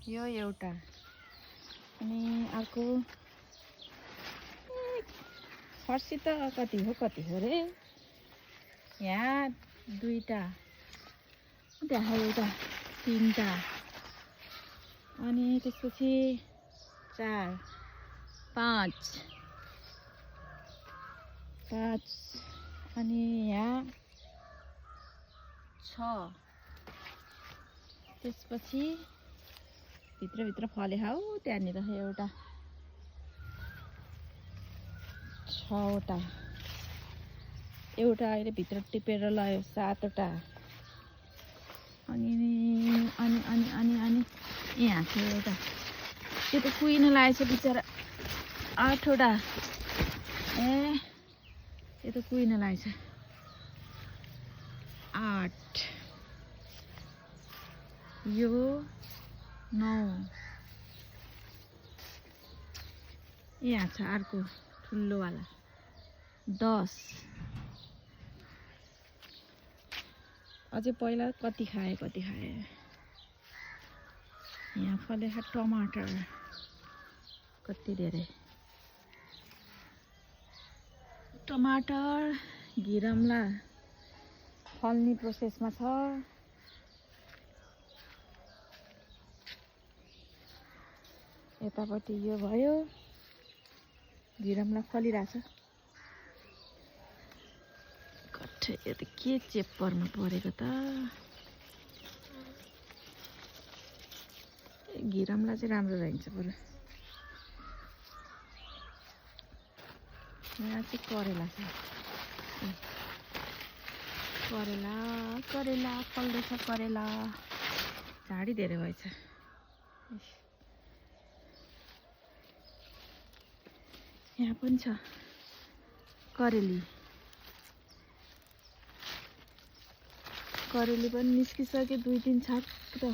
यो एउटा अनि अर्को फर्सी त कति हो रे यहाँ दुईटा त्यहाँ एउटा तीनटा अनि त्यसपछि 4 5 अनि यहाँ 6 त्यसपछि भित्र फले हौ त्यहाँनिर एउटा 6वटा एउटा अहिले भित्र टिपेर लयो 7वटा अनि अनि अनि अनि अनि यहाँ छ एउटा त्यो त कुहिन लागेछ बिचरा 8वटा ए यो त कुहिन लागेछ 8 यो 9 यहाँ छ अर्को ठुलोवाला 10 अझै पहिला कति खाए यहाँ फलेको टमाटर कति धेरै टमाटर घिरमला फल्ने प्रोसेसमा छ यतापट्टि यो भयो घिरमला फलिरहेछ कठै यो त के चेप्परमा परेको त घिरमला चाहिँ राम्रो रहन्छ बरु यहाँ चाहिँ करेला छ करेला फल्दैछ करेला झाडी धेरै भएछ यहाँ पनि छ करेली पनि निस्किसक्यो 2-3 छाक त